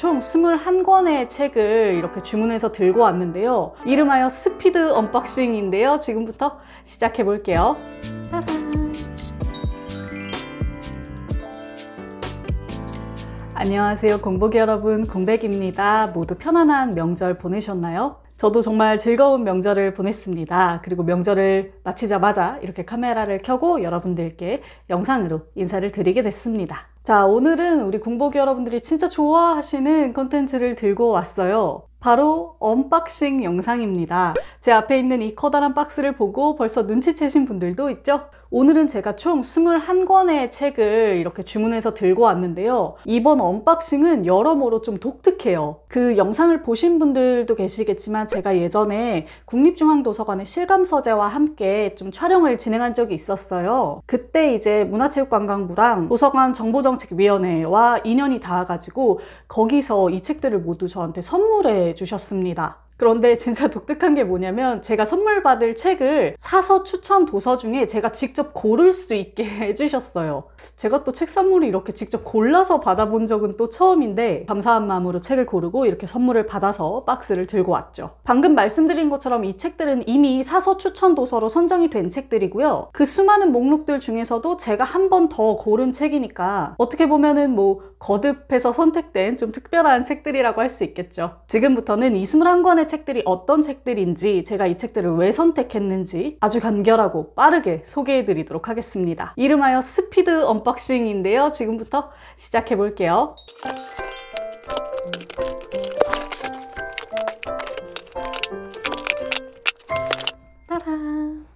총 21권의 책을 이렇게 주문해서 들고 왔는데요. 이름하여 스피드 언박싱인데요. 지금부터 시작해 볼게요. 따란! 안녕하세요, 공복이 여러분, 공백입니다. 모두 편안한 명절 보내셨나요? 저도 정말 즐거운 명절을 보냈습니다. 그리고 명절을 마치자마자 이렇게 카메라를 켜고 여러분들께 영상으로 인사를 드리게 됐습니다. 자, 오늘은 우리 공복이 여러분들이 진짜 좋아하시는 콘텐츠를 들고 왔어요. 바로 언박싱 영상입니다. 제 앞에 있는 이 커다란 박스를 보고 벌써 눈치채신 분들도 있죠? 오늘은 제가 총 21권의 책을 이렇게 주문해서 들고 왔는데요. 이번 언박싱은 여러모로 좀 독특해요. 그 영상을 보신 분들도 계시겠지만 제가 예전에 국립중앙도서관의 실감서재와 함께 좀 촬영을 진행한 적이 있었어요. 그때 이제 문화체육관광부랑 도서관 정보정책위원회와 인연이 닿아가지고 거기서 이 책들을 모두 저한테 선물해 주셨습니다. 그런데 진짜 독특한 게 뭐냐면 제가 선물 받을 책을 사서 추천 도서 중에 제가 직접 고를 수 있게 해주셨어요. 제가 또 책 선물을 이렇게 직접 골라서 받아본 적은 또 처음인데 감사한 마음으로 책을 고르고 이렇게 선물을 받아서 박스를 들고 왔죠. 방금 말씀드린 것처럼 이 책들은 이미 사서 추천 도서로 선정이 된 책들이고요. 그 수많은 목록들 중에서도 제가 한 번 더 고른 책이니까 어떻게 보면은 거듭해서 선택된 좀 특별한 책들이라고 할 수 있겠죠. 지금부터는 이 21권의 책들이 어떤 책들인지, 제가 이 책들을 왜 선택했는지 아주 간결하고 빠르게 소개해 드리도록 하겠습니다. 이름하여 스피드 언박싱인데요. 지금부터 시작해 볼게요. 따란!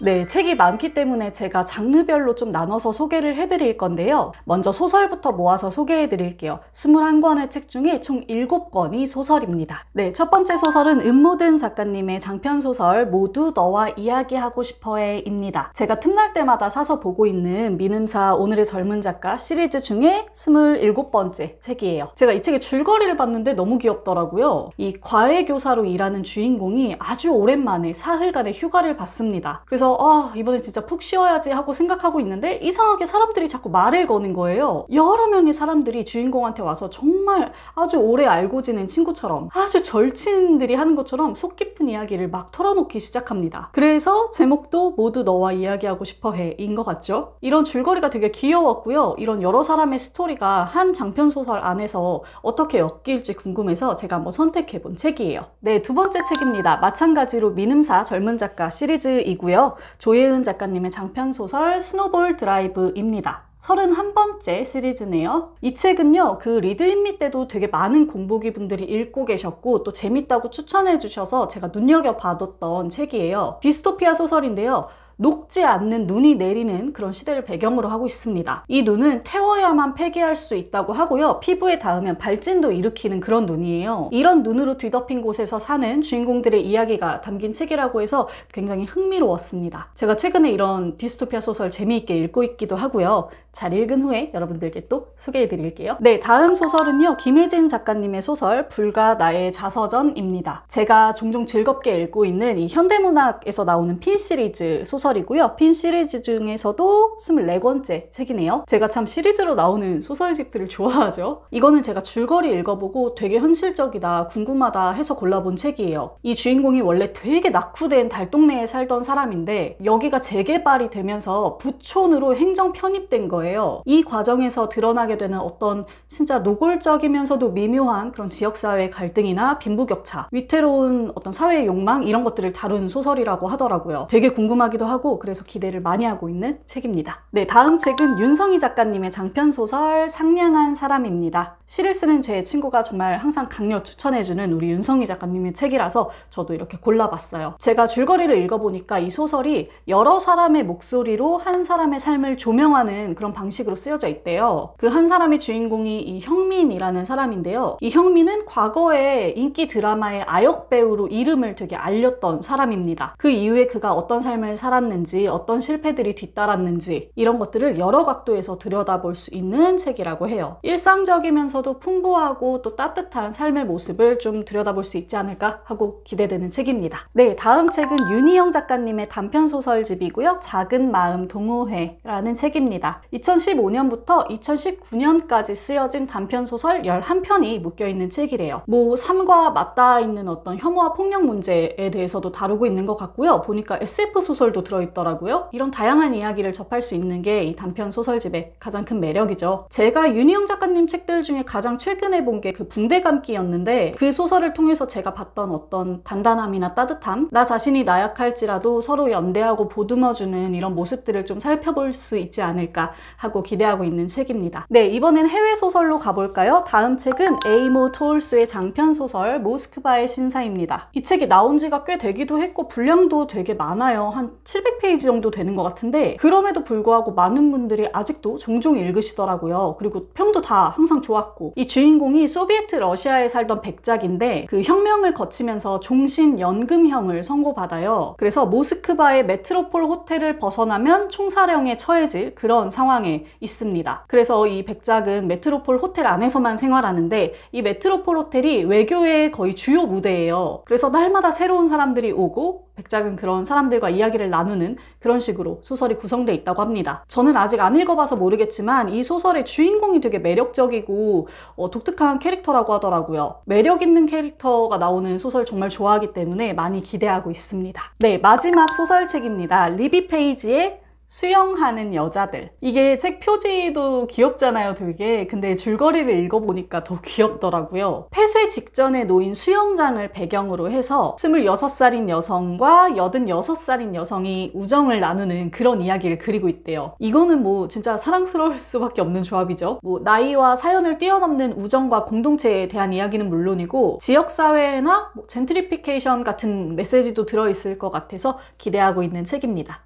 네, 책이 많기 때문에 제가 장르별로 좀 나눠서 소개를 해드릴 건데요. 먼저 소설부터 모아서 소개해 드릴게요. 21권의 책 중에 총 7권이 소설입니다. 네, 첫 번째 소설은 음모든 작가님의 장편소설 모두 너와 이야기하고 싶어해 입니다. 제가 틈날 때마다 사서 보고 있는 민음사 오늘의 젊은 작가 시리즈 중에 27번째 책이에요. 제가 이 책의 줄거리를 봤는데 너무 귀엽더라고요. 이 과외교사로 일하는 주인공이 아주 오랜만에 사흘간의 휴가를 받습니다. 그래서 이번에 진짜 푹 쉬어야지 하고 생각하고 있는데 이상하게 사람들이 자꾸 말을 거는 거예요. 여러 명의 사람들이 주인공한테 와서 정말 아주 오래 알고 지낸 친구처럼, 아주 절친들이 하는 것처럼 속 깊은 이야기를 막 털어놓기 시작합니다. 그래서 제목도 모두 너와 이야기하고 싶어해 인 것 같죠? 이런 줄거리가 되게 귀여웠고요. 이런 여러 사람의 스토리가 한 장편소설 안에서 어떻게 엮일지 궁금해서 제가 한번 선택해본 책이에요. 네, 두 번째 책입니다. 마찬가지로 민음사 젊은 작가 시리즈이고요. 조예은 작가님의 장편소설 스노볼 드라이브입니다. 31번째 시리즈네요. 이 책은요, 그 리드잇미 때도 되게 많은 공복이 분들이 읽고 계셨고 또 재밌다고 추천해 주셔서 제가 눈여겨봐뒀던 책이에요. 디스토피아 소설인데요. 녹지 않는 눈이 내리는 그런 시대를 배경으로 하고 있습니다. 이 눈은 태워야만 폐기할 수 있다고 하고요. 피부에 닿으면 발진도 일으키는 그런 눈이에요. 이런 눈으로 뒤덮인 곳에서 사는 주인공들의 이야기가 담긴 책이라고 해서 굉장히 흥미로웠습니다. 제가 최근에 이런 디스토피아 소설 재미있게 읽고 있기도 하고요. 잘 읽은 후에 여러분들께 또 소개해 드릴게요. 네, 다음 소설은요, 김혜진 작가님의 소설 불가 나의 자서전입니다. 제가 종종 즐겁게 읽고 있는 이 현대문학에서 나오는 핀 시리즈 소설이고요. 핀 시리즈 중에서도 24권째 책이네요. 제가 참 시리즈로 나오는 소설집들을 좋아하죠. 이거는 제가 줄거리 읽어보고 되게 현실적이다, 궁금하다 해서 골라본 책이에요. 이 주인공이 원래 되게 낙후된 달동네에 살던 사람인데 여기가 재개발이 되면서 부촌으로 행정 편입된 거예요. 이 과정에서 드러나게 되는 어떤 진짜 노골적이면서도 미묘한 그런 지역사회의 갈등이나 빈부격차, 위태로운 어떤 사회의 욕망, 이런 것들을 다룬 소설이라고 하더라고요. 되게 궁금하기도 하고 그래서 기대를 많이 하고 있는 책입니다. 네, 다음 책은 윤성희 작가님의 장편소설 상냥한 사람입니다. 시를 쓰는 제 친구가 정말 항상 강력 추천해주는 우리 윤성희 작가님의 책이라서 저도 이렇게 골라봤어요. 제가 줄거리를 읽어보니까 이 소설이 여러 사람의 목소리로 한 사람의 삶을 조명하는 그런 방식으로 쓰여져 있대요. 그 한 사람의 주인공이 이 형민이라는 사람인데요. 이 형민은 과거에 인기 드라마의 아역 배우로 이름을 되게 알렸던 사람입니다. 그 이후에 그가 어떤 삶을 살았는지 좋았는지, 어떤 실패들이 뒤따랐는지 이런 것들을 여러 각도에서 들여다볼 수 있는 책이라고 해요. 일상적이면서도 풍부하고 또 따뜻한 삶의 모습을 좀 들여다볼 수 있지 않을까 하고 기대되는 책입니다. 네, 다음 책은 윤희영 작가님의 단편소설집이고요. 작은 마음 동호회라는 책입니다. 2015년부터 2019년까지 쓰여진 단편소설 11편이 묶여있는 책이래요. 뭐 삶과 맞닿아 있는 어떤 혐오와 폭력 문제에 대해서도 다루고 있는 것 같고요. 보니까 SF 소설도 들어있더라고요. 이런 다양한 이야기를 접할 수 있는 게 이 단편 소설집의 가장 큰 매력이죠. 제가 윤희영 작가님 책들 중에 가장 최근에 본 게 그 붕대감기였는데, 그 소설을 통해서 제가 봤던 어떤 단단함이나 따뜻함, 나 자신이 나약할지라도 서로 연대하고 보듬어주는 이런 모습들을 좀 살펴볼 수 있지 않을까 하고 기대하고 있는 책입니다. 네, 이번엔 해외 소설로 가볼까요? 다음 책은 에이모 토울스의 장편 소설 모스크바의 신사입니다. 이 책이 나온 지가 꽤 되기도 했고 분량도 되게 많아요. 한 700페이지 정도 되는 것 같은데, 그럼에도 불구하고 많은 분들이 아직도 종종 읽으시더라고요. 그리고 평도 다 항상 좋았고, 이 주인공이 소비에트 러시아에 살던 백작인데 그 혁명을 거치면서 종신연금형을 선고받아요. 그래서 모스크바의 메트로폴 호텔을 벗어나면 총사령에 처해질 그런 상황에 있습니다. 그래서 이 백작은 메트로폴 호텔 안에서만 생활하는데, 이 메트로폴 호텔이 외교의 거의 주요 무대예요. 그래서 날마다 새로운 사람들이 오고 백작은 그런 사람들과 이야기를 나누는 그런 식으로 소설이 구성되어 있다고 합니다. 저는 아직 안 읽어봐서 모르겠지만 이 소설의 주인공이 되게 매력적이고 독특한 캐릭터라고 하더라고요. 매력 있는 캐릭터가 나오는 소설 정말 좋아하기 때문에 많이 기대하고 있습니다. 네, 마지막 소설책입니다. 리비 페이지의 수영하는 여자들. 이게 책 표지도 귀엽잖아요, 되게. 근데 줄거리를 읽어보니까 더 귀엽더라고요. 폐쇄 직전에 놓인 수영장을 배경으로 해서 26살인 여성과 86살인 여성이 우정을 나누는 그런 이야기를 그리고 있대요. 이거는 뭐 진짜 사랑스러울 수밖에 없는 조합이죠. 뭐 나이와 사연을 뛰어넘는 우정과 공동체에 대한 이야기는 물론이고 지역사회나 젠트리피케이션 같은 메시지도 들어있을 것 같아서 기대하고 있는 책입니다.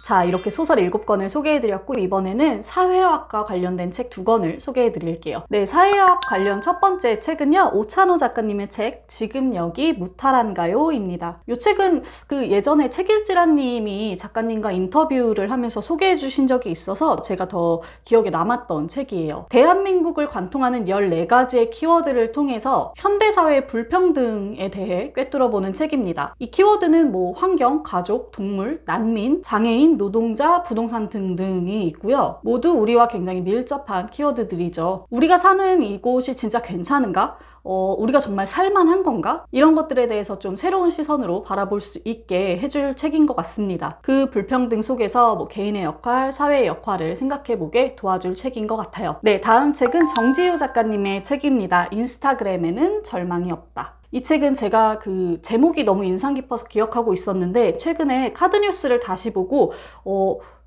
자, 이렇게 소설 7권을 소개해드렸고, 이번에는 사회학과 관련된 책 2권을 소개해드릴게요. 네, 사회학 관련 첫 번째 책은요, 오찬호 작가님의 책 지금 여기 무탈한가요? 입니다. 이 책은 그 예전에 책일지라님이 작가님과 인터뷰를 하면서 소개해 주신 적이 있어서 제가 더 기억에 남았던 책이에요. 대한민국을 관통하는 14가지의 키워드를 통해서 현대사회의 불평등에 대해 꿰뚫어보는 책입니다. 이 키워드는 뭐 환경, 가족, 동물, 난민, 장애인, 노동자, 부동산 등등이 있고요. 모두 우리와 굉장히 밀접한 키워드들이죠. 우리가 사는 이곳이 진짜 괜찮은가? 우리가 정말 살만한 건가? 이런 것들에 대해서 좀 새로운 시선으로 바라볼 수 있게 해줄 책인 것 같습니다. 그 불평등 속에서 뭐 개인의 역할, 사회의 역할을 생각해보게 도와줄 책인 것 같아요. 네, 다음 책은 정지효 작가님의 책입니다. 인스타그램에는 절망이 없다. 이 책은 제가 그 제목이 너무 인상 깊어서 기억하고 있었는데, 최근에 카드뉴스를 다시 보고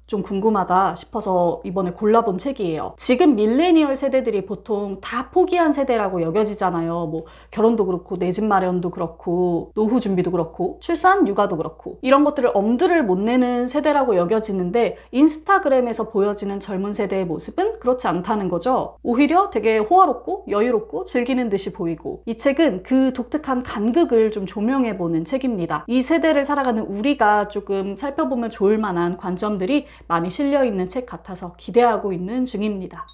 좀 궁금하다 싶어서 이번에 골라본 책이에요. 지금 밀레니얼 세대들이 보통 다 포기한 세대라고 여겨지잖아요. 뭐 결혼도 그렇고 내 집 마련도 그렇고 노후 준비도 그렇고 출산, 육아도 그렇고 이런 것들을 엄두를 못 내는 세대라고 여겨지는데, 인스타그램에서 보여지는 젊은 세대의 모습은 그렇지 않다는 거죠. 오히려 되게 호화롭고 여유롭고 즐기는 듯이 보이고, 이 책은 그 독특한 간극을 좀 조명해보는 책입니다. 이 세대를 살아가는 우리가 조금 살펴보면 좋을 만한 관점들이 많이 실려있는 책 같아서 기대하고 있는 중입니다.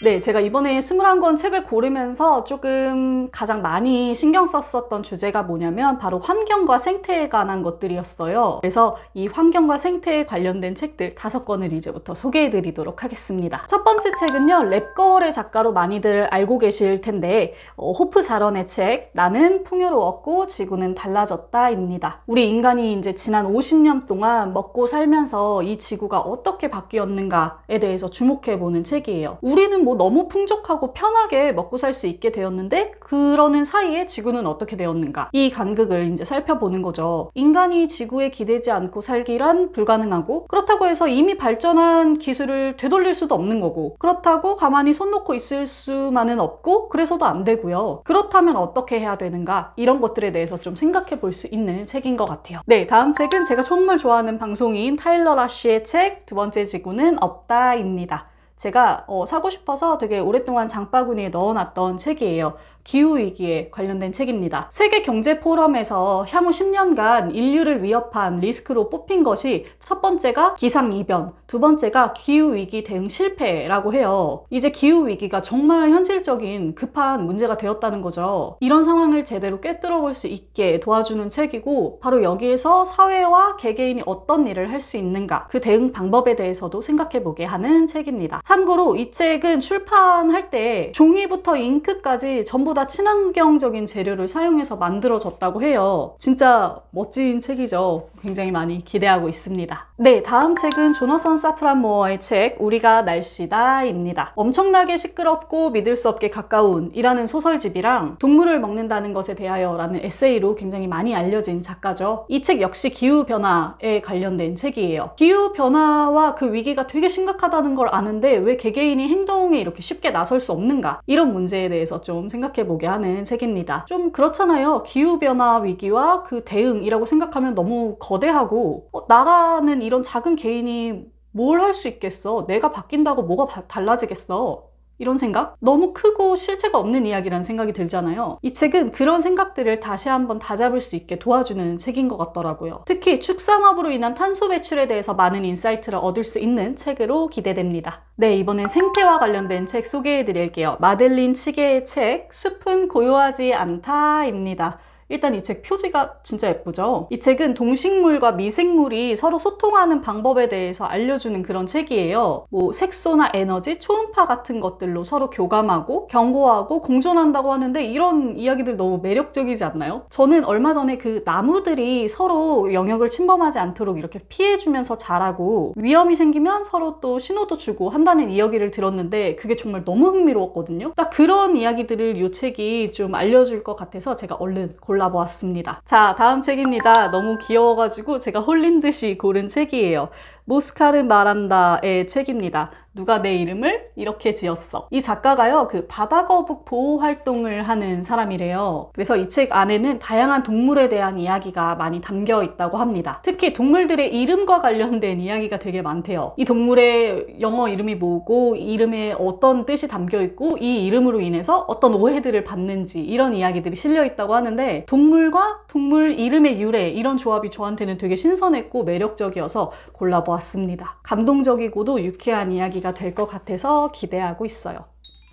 네, 제가 이번에 21권 책을 고르면서 조금 가장 많이 신경 썼었던 주제가 뭐냐면 바로 환경과 생태에 관한 것들이었어요. 그래서 이 환경과 생태에 관련된 책들 5권을 이제부터 소개해드리도록 하겠습니다. 첫 번째 책은요, 랩거울의 작가로 많이들 알고 계실 텐데 호프 자런의 책 나는 풍요로웠고 지구는 달라졌다 입니다. 우리 인간이 이제 지난 50년 동안 먹고 살면서 이 지구가 어떻게 바뀌었는가에 대해서 주목해보는 책이에요. 우리는 뭐 너무 풍족하고 편하게 먹고 살 수 있게 되었는데, 그러는 사이에 지구는 어떻게 되었는가, 이 간극을 이제 살펴보는 거죠. 인간이 지구에 기대지 않고 살기란 불가능하고, 그렇다고 해서 이미 발전한 기술을 되돌릴 수도 없는 거고, 그렇다고 가만히 손 놓고 있을 수만은 없고, 그래서도 안 되고요. 그렇다면 어떻게 해야 되는가, 이런 것들에 대해서 좀 생각해 볼 수 있는 책인 것 같아요. 네, 다음 책은 제가 정말 좋아하는 방송인 타일러 라쉬의 책 두 번째 지구는 없다입니다. 제가 사고 싶어서 되게 오랫동안 장바구니에 넣어놨던 책이에요. 기후위기에 관련된 책입니다. 세계경제포럼에서 향후 10년간 인류를 위협한 리스크로 뽑힌 것이 첫 번째가 기상이변, 두 번째가 기후위기 대응 실패라고 해요. 이제 기후위기가 정말 현실적인 급한 문제가 되었다는 거죠. 이런 상황을 제대로 꿰뚫어 볼 수 있게 도와주는 책이고, 바로 여기에서 사회와 개개인이 어떤 일을 할 수 있는가, 그 대응 방법에 대해서도 생각해 보게 하는 책입니다. 참고로 이 책은 출판할 때 종이부터 잉크까지 전부 다 친환경적인 재료를 사용해서 만들어졌다고 해요. 진짜 멋진 책이죠. 굉장히 많이 기대하고 있습니다. 네, 다음 책은 조너선 사프란 모어의 책 우리가 날씨다 입니다. 엄청나게 시끄럽고 믿을 수 없게 가까운 이라는 소설집이랑 동물을 먹는다는 것에 대하여 라는 에세이로 굉장히 많이 알려진 작가죠. 이 책 역시 기후변화에 관련된 책이에요. 기후변화와 그 위기가 되게 심각하다는 걸 아는데 왜 개개인이 행동에 이렇게 쉽게 나설 수 없는가, 이런 문제에 대해서 좀 생각해 보게 하는 책입니다. 좀 그렇잖아요. 기후변화 위기와 그 대응이라고 생각하면 너무 거대하고, 나라는 이런 작은 개인이 뭘 할 수 있겠어? 내가 바뀐다고 뭐가 달라지겠어? 이런 생각? 너무 크고 실체가 없는 이야기라는 생각이 들잖아요. 이 책은 그런 생각들을 다시 한번 다잡을 수 있게 도와주는 책인 것 같더라고요. 특히 축산업으로 인한 탄소 배출에 대해서 많은 인사이트를 얻을 수 있는 책으로 기대됩니다. 네, 이번엔 생태와 관련된 책 소개해 드릴게요. 마들린 치게의 책 숲은 고요하지 않다입니다. 일단 이 책 표지가 진짜 예쁘죠? 이 책은 동식물과 미생물이 서로 소통하는 방법에 대해서 알려주는 그런 책이에요. 뭐 색소나 에너지, 초음파 같은 것들로 서로 교감하고 경고하고 공존한다고 하는데, 이런 이야기들 너무 매력적이지 않나요? 저는 얼마 전에 그 나무들이 서로 영역을 침범하지 않도록 이렇게 피해주면서 자라고 위험이 생기면 서로 또 신호도 주고 한다는 이야기를 들었는데, 그게 정말 너무 흥미로웠거든요. 딱 그런 이야기들을 이 책이 좀 알려줄 것 같아서 제가 얼른 골라보았습니다. 자, 다음 책입니다. 너무 귀여워가지고 제가 홀린 듯이 고른 책이에요. 모스카르 마란다의 책입니다. 누가 내 이름을 이렇게 지었어. 이 작가가요, 그 바다거북 보호 활동을 하는 사람이래요. 그래서 이 책 안에는 다양한 동물에 대한 이야기가 많이 담겨 있다고 합니다. 특히 동물들의 이름과 관련된 이야기가 되게 많대요. 이 동물의 영어 이름이 뭐고, 이 이름에 어떤 뜻이 담겨 있고, 이 이름으로 인해서 어떤 오해들을 받는지, 이런 이야기들이 실려 있다고 하는데, 동물과 동물 이름의 유래, 이런 조합이 저한테는 되게 신선했고 매력적이어서 골라보았습니다. 감동적이고도 유쾌한 이야기가 될 것 같아서 기대하고 있어요.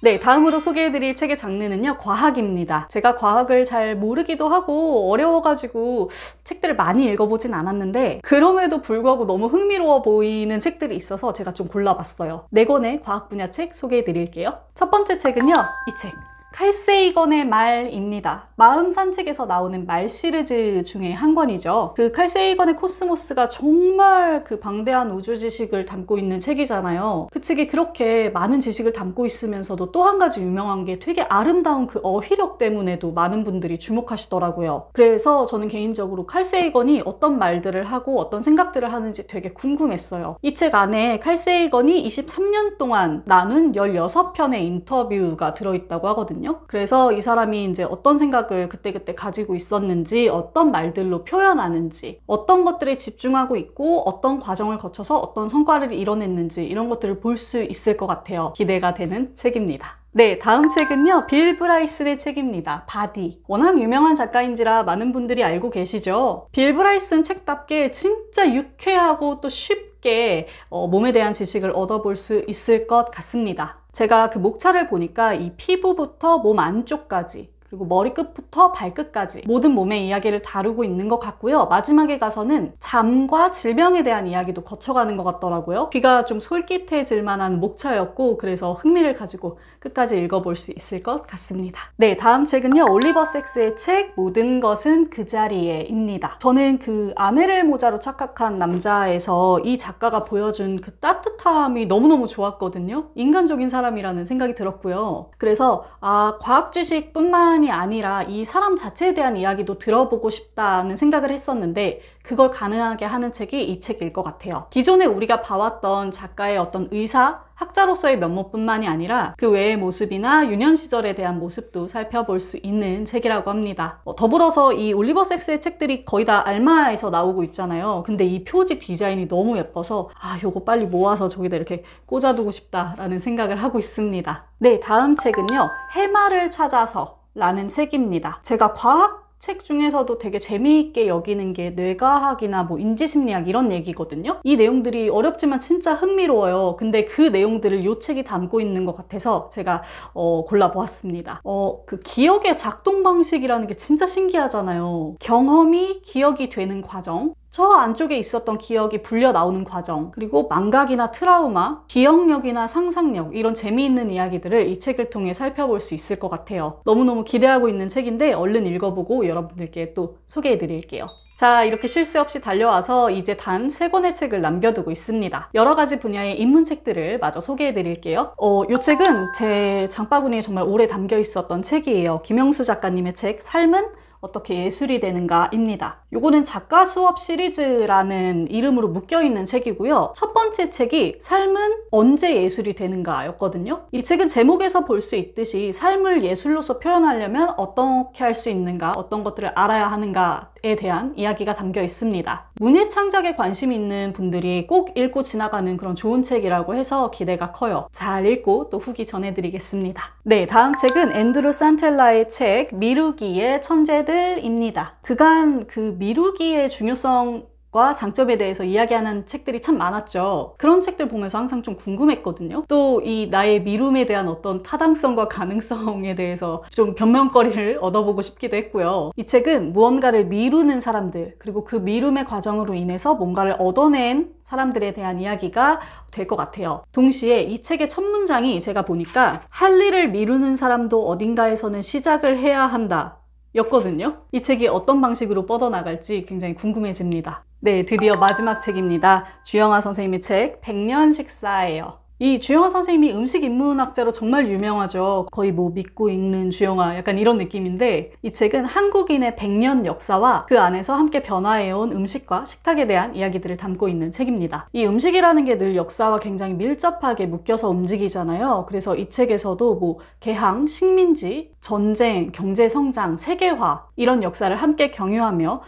네, 다음으로 소개해드릴 책의 장르는요, 과학입니다. 제가 과학을 잘 모르기도 하고 어려워가지고 책들을 많이 읽어보진 않았는데, 그럼에도 불구하고 너무 흥미로워 보이는 책들이 있어서 제가 좀 골라봤어요. 4권의 과학 분야 책 소개해드릴게요. 첫 번째 책은요, 이 책. 칼 세이건의 말입니다. 마음 산책에서 나오는 말 시리즈 중에 한 권이죠. 그 칼 세이건의 코스모스가 정말 그 방대한 우주 지식을 담고 있는 책이잖아요. 그 책이 그렇게 많은 지식을 담고 있으면서도 또 한 가지 유명한 게 되게 아름다운 그 어휘력 때문에도 많은 분들이 주목하시더라고요. 그래서 저는 개인적으로 칼 세이건이 어떤 말들을 하고 어떤 생각들을 하는지 되게 궁금했어요. 이 책 안에 칼 세이건이 23년 동안 나눈 16편의 인터뷰가 들어있다고 하거든요. 그래서 이 사람이 이제 어떤 생각을 그때그때 가지고 있었는지, 어떤 말들로 표현하는지, 어떤 것들에 집중하고 있고 어떤 과정을 거쳐서 어떤 성과를 이뤄냈는지, 이런 것들을 볼 수 있을 것 같아요. 기대가 되는 책입니다. 네, 다음 책은요, 빌 브라이슨의 책입니다. 바디. 워낙 유명한 작가인지라 많은 분들이 알고 계시죠? 빌 브라이슨 책답게 진짜 유쾌하고 또 쉽게 몸에 대한 지식을 얻어볼 수 있을 것 같습니다. 제가 그 목차를 보니까 이 피부부터 몸 안쪽까지, 그리고 머리끝부터 발끝까지 모든 몸의 이야기를 다루고 있는 것 같고요. 마지막에 가서는 잠과 질병에 대한 이야기도 거쳐가는 것 같더라고요. 귀가 좀 솔깃해질 만한 목차였고, 그래서 흥미를 가지고 끝까지 읽어볼 수 있을 것 같습니다. 네, 다음 책은요, 올리버 섹스의 책 모든 것은 그 자리에입니다. 저는 그 아내를 모자로 착각한 남자에서 이 작가가 보여준 그 따뜻함이 너무너무 좋았거든요. 인간적인 사람이라는 생각이 들었고요. 그래서 과학 지식뿐만 이 아니라 이 사람 자체에 대한 이야기도 들어보고 싶다는 생각을 했었는데, 그걸 가능하게 하는 책이 이 책일 것 같아요. 기존에 우리가 봐왔던 작가의 어떤 의사, 학자로서의 면모뿐만이 아니라 그 외의 모습이나 유년 시절에 대한 모습도 살펴볼 수 있는 책이라고 합니다. 더불어서 이 올리버 섹스의 책들이 거의 다 알마에서 나오고 있잖아요. 근데 이 표지 디자인이 너무 예뻐서 요거 빨리 모아서 저기다 이렇게 꽂아두고 싶다라는 생각을 하고 있습니다. 네, 다음 책은요, 해마를 찾아서 라는 책입니다. 제가 과학 책 중에서도 되게 재미있게 여기는 게 뇌과학이나 뭐 인지심리학 이런 얘기거든요. 이 내용들이 어렵지만 진짜 흥미로워요. 근데 그 내용들을 이 책이 담고 있는 것 같아서 제가 골라보았습니다. 그 기억의 작동 방식이라는 게 진짜 신기하잖아요. 경험이 기억이 되는 과정, 저 안쪽에 있었던 기억이 불려 나오는 과정, 그리고 망각이나 트라우마, 기억력이나 상상력 이런 재미있는 이야기들을 이 책을 통해 살펴볼 수 있을 것 같아요. 너무너무 기대하고 있는 책인데 얼른 읽어보고 여러분들께 또 소개해 드릴게요. 자, 이렇게 쉴 새 없이 달려와서 이제 단 3권의 책을 남겨두고 있습니다. 여러 가지 분야의 입문책들을 마저 소개해 드릴게요. 이 책은 제 장바구니에 정말 오래 담겨 있었던 책이에요. 김영수 작가님의 책 삶은 어떻게 예술이 되는가입니다. 요거는 작가 수업 시리즈라는 이름으로 묶여있는 책이고요. 첫 번째 책이 삶은 언제 예술이 되는가 였거든요. 이 책은 제목에서 볼 수 있듯이 삶을 예술로서 표현하려면 어떻게 할 수 있는가, 어떤 것들을 알아야 하는가에 대한 이야기가 담겨 있습니다. 문예 창작에 관심 있는 분들이 꼭 읽고 지나가는 그런 좋은 책이라고 해서 기대가 커요. 잘 읽고 또 후기 전해드리겠습니다. 네, 다음 책은 앤드루 산텔라의 책 미루기의 천재들입니다. 그간 그 미루기의 중요성과 장점에 대해서 이야기하는 책들이 참 많았죠. 그런 책들 보면서 항상 좀 궁금했거든요. 또 이 나의 미룸에 대한 어떤 타당성과 가능성에 대해서 좀 변명거리를 얻어보고 싶기도 했고요. 이 책은 무언가를 미루는 사람들, 그리고 그 미룸의 과정으로 인해서 뭔가를 얻어낸 사람들에 대한 이야기가 될 것 같아요. 동시에 이 책의 첫 문장이 제가 보니까 할 일을 미루는 사람도 어딘가에서는 시작을 해야 한다 였거든요. 이 책이 어떤 방식으로 뻗어나갈지 굉장히 궁금해집니다. 네, 드디어 마지막 책입니다. 주영아 선생님의 책 백년 식사예요. 이 주영아 선생님이 음식 인문학자로 정말 유명하죠. 거의 뭐 믿고 읽는 주영아 약간 이런 느낌인데, 이 책은 한국인의 100년 역사와 그 안에서 함께 변화해온 음식과 식탁에 대한 이야기들을 담고 있는 책입니다. 이 음식이라는 게 늘 역사와 굉장히 밀접하게 묶여서 움직이잖아요. 그래서 이 책에서도 뭐 개항, 식민지, 전쟁, 경제성장, 세계화 이런 역사를 함께 경유하며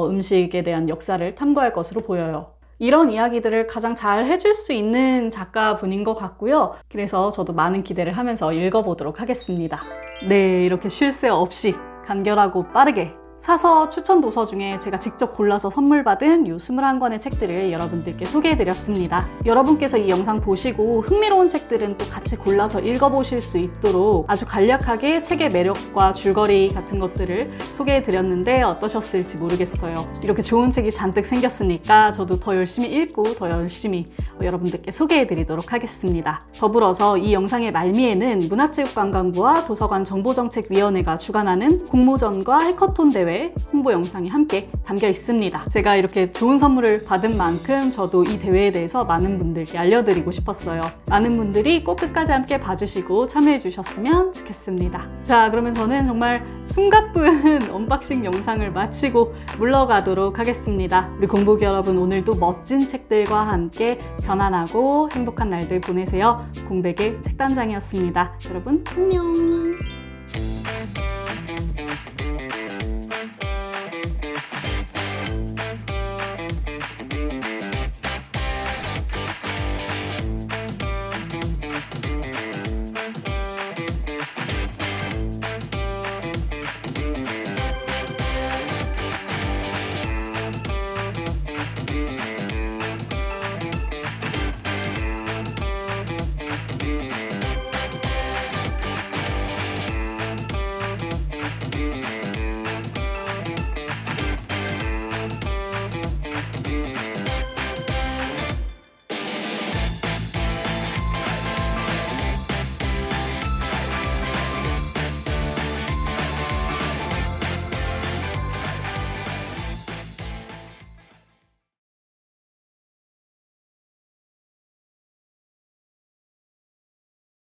음식에 대한 역사를 탐구할 것으로 보여요. 이런 이야기들을 가장 잘 해줄 수 있는 작가분인 것 같고요. 그래서 저도 많은 기대를 하면서 읽어보도록 하겠습니다. 네, 이렇게 쉴 새 없이 간결하고 빠르게 사서 추천 도서 중에 제가 직접 골라서 선물 받은 이 21권의 책들을 여러분들께 소개해드렸습니다. 여러분께서 이 영상 보시고 흥미로운 책들은 또 같이 골라서 읽어보실 수 있도록 아주 간략하게 책의 매력과 줄거리 같은 것들을 소개해드렸는데 어떠셨을지 모르겠어요. 이렇게 좋은 책이 잔뜩 생겼으니까 저도 더 열심히 읽고 더 열심히 여러분들께 소개해드리도록 하겠습니다. 더불어서 이 영상의 말미에는 문화체육관광부와 도서관정보정책위원회가 주관하는 공모전과 해커톤 대회 홍보 영상이 함께 담겨 있습니다. 제가 이렇게 좋은 선물을 받은 만큼 저도 이 대회에 대해서 많은 분들께 알려드리고 싶었어요. 많은 분들이 꼭 끝까지 함께 봐주시고 참여해 주셨으면 좋겠습니다. 자, 그러면 저는 정말 숨가쁜 언박싱 영상을 마치고 물러가도록 하겠습니다. 우리 공복이 여러분, 오늘도 멋진 책들과 함께 편안하고 행복한 날들 보내세요. 공백의 책단장이었습니다. 여러분 안녕.